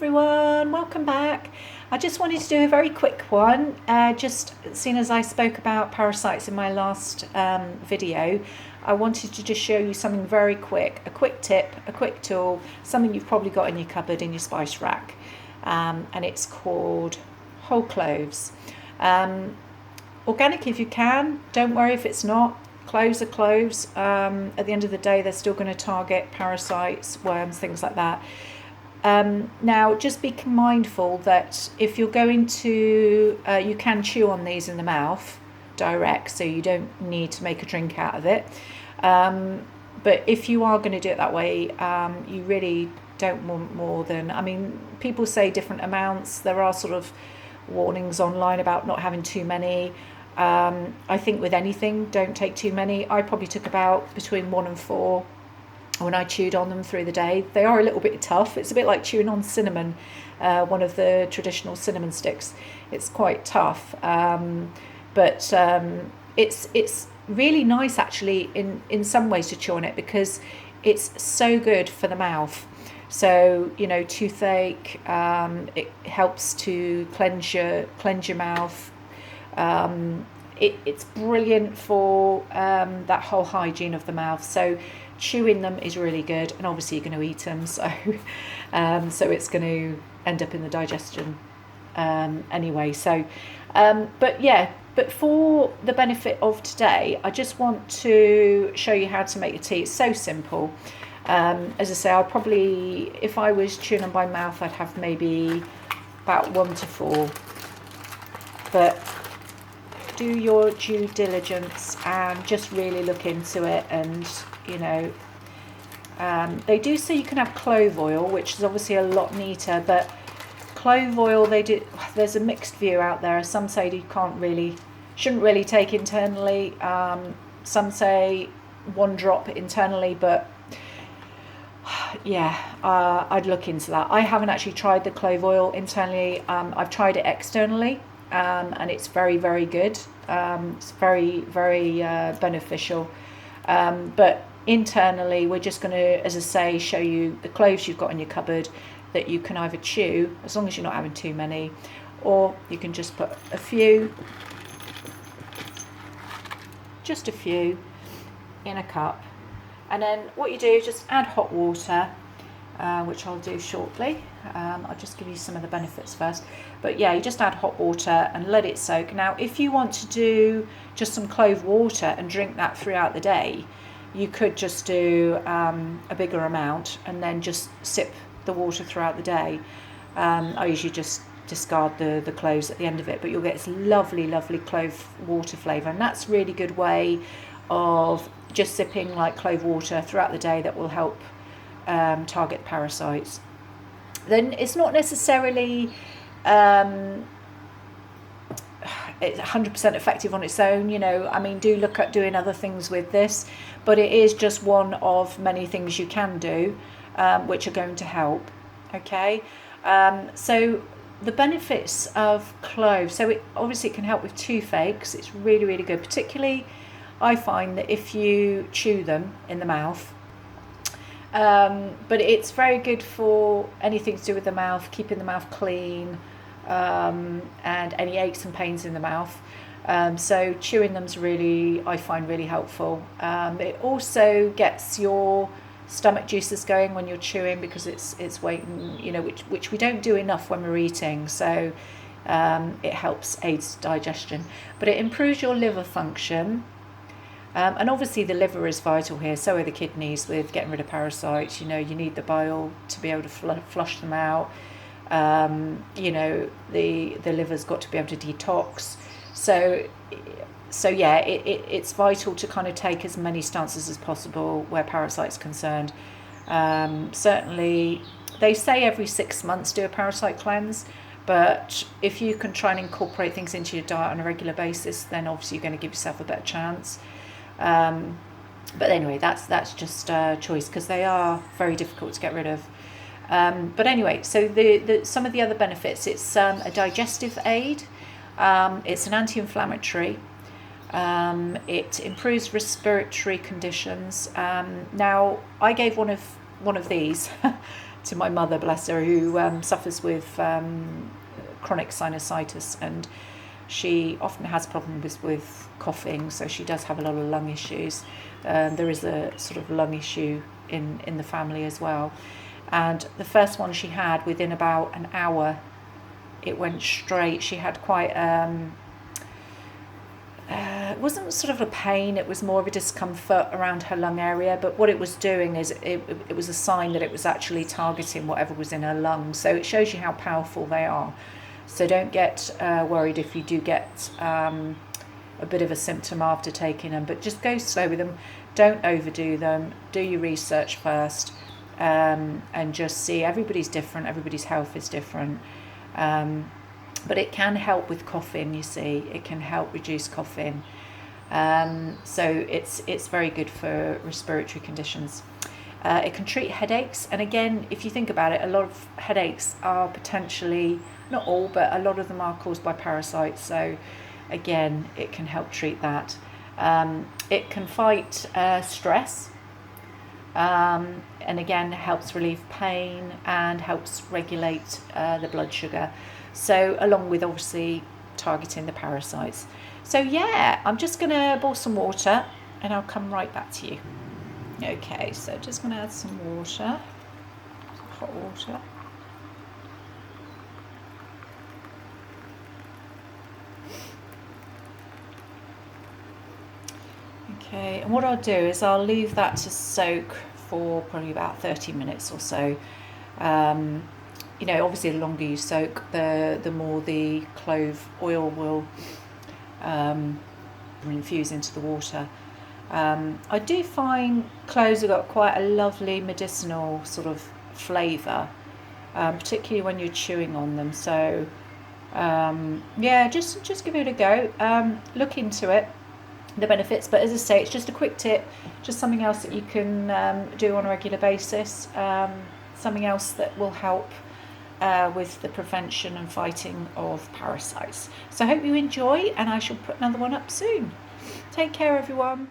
everyone, welcome back. I just wanted to do a very quick one, just seeing as I spoke about parasites in my last video. I wanted to just show you something very quick, a quick tip, a quick tool, something you've probably got in your cupboard, in your spice rack, and it's called whole cloves. Organic if you can, don't worry if it's not. Cloves are cloves. At the end of the day, they're still going to target parasites, worms, things like that. Now, just be mindful that if you're going to, you can chew on these in the mouth direct, so you don't need to make a drink out of it. But if you are going to do it that way, you really don't want more than, I mean, people say different amounts. There are sort of warnings online about not having too many. I think with anything, don't take too many. I probably took about between 1 and 4 when I chewed on them through the day. They are a little bit tough. It's a bit like chewing on cinnamon, one of the traditional cinnamon sticks. It's quite tough, but it's really nice actually in some ways to chew on it, because it's so good for the mouth. So, you know, toothache, it helps to cleanse your mouth. It's brilliant for that whole hygiene of the mouth. So chewing them is really good, and obviously you're going to eat them, so so it's going to end up in the digestion anyway. So but for the benefit of today, I just want to show you how to make a tea. It's so simple. As I say, I'll probably, if I was chewing on by mouth, I'd have maybe about 1 to 4, but do your due diligence and just really look into it. And you know, they do say you can have clove oil, which is obviously a lot neater, but clove oil, there's a mixed view out there. Some say you shouldn't really take internally. Some say 1 drop internally, but yeah, I'd look into that. I haven't actually tried the clove oil internally. I've tried it externally, and it's very, very good. It's very, very beneficial. But internally, we're just going to, as I say, show you the cloves you've got in your cupboard that you can either chew, as long as you're not having too many, or you can just put just a few in a cup. And then what you do is just add hot water, which I'll do shortly. I'll just give you some of the benefits first. But yeah, you just add hot water and let it soak. Now, if you want to do just some clove water and drink that throughout the day, you could just do a bigger amount and then just sip the water throughout the day. I usually just discard the cloves at the end of it, but you'll get this lovely, lovely clove water flavour. And that's a really good way of just sipping like clove water throughout the day that will help target parasites. Then it's not necessarily it's 100% effective on its own, you know. I mean, do look at doing other things with this, but it is just one of many things you can do which are going to help. Okay, so the benefits of cloves, so it can help with toothaches. It's really, really good. Particularly I find that if you chew them in the mouth, but it's very good for anything to do with the mouth, keeping the mouth clean, and any aches and pains in the mouth. So chewing them's really, I find, really helpful. It also gets your stomach juices going when you're chewing, because it's waiting, you know, which we don't do enough when we're eating. So it helps aids digestion, but it improves your liver function. And obviously the liver is vital here, so are the kidneys with getting rid of parasites. You know, you need the bile to be able to flush them out. You know, the liver's got to be able to detox. So yeah, it's vital to kind of take as many stances as possible where parasites are concerned. Certainly, they say every 6 months do a parasite cleanse, but if you can try and incorporate things into your diet on a regular basis, then obviously you're going to give yourself a better chance. But anyway, that's just a choice, because they are very difficult to get rid of. But anyway, so some of the other benefits, it's a digestive aid, it's an anti-inflammatory, it improves respiratory conditions. Now, I gave one of these to my mother, bless her, who suffers with chronic sinusitis, and she often has problems with coughing, so she does have a lot of lung issues. There is a sort of lung issue in the family as well. And the first one she had, within about an hour, it went straight. She had quite, it wasn't sort of a pain, it was more of a discomfort around her lung area, but what it was doing is it was a sign that it was actually targeting whatever was in her lungs. So it shows you how powerful they are. So don't get worried if you do get a bit of a symptom after taking them, but just go slow with them. Don't overdo them. Do your research first, and just see. Everybody's different. Everybody's health is different. But it can help with coughing, you see. It can help reduce coughing. So it's very good for respiratory conditions. It can treat headaches. And again, if you think about it, a lot of headaches are potentially, not all, but a lot of them are caused by parasites. So again, it can help treat that. It can fight stress. And again, helps relieve pain and helps regulate the blood sugar. So along with obviously targeting the parasites. So yeah, I'm just going to boil some water and I'll come right back to you. Okay, so just going to add some water, hot water. Okay, and what I'll do is I'll leave that to soak for probably about 30 minutes or so. You know, obviously the longer you soak, the more the clove oil will infuse into the water. I do find cloves have got quite a lovely medicinal sort of flavour, particularly when you're chewing on them. So yeah, just give it a go. Look into it, the benefits. But as I say, it's just a quick tip, just something else that you can do on a regular basis. Something else that will help with the prevention and fighting of parasites. So I hope you enjoy, and I shall put another one up soon. Take care, everyone.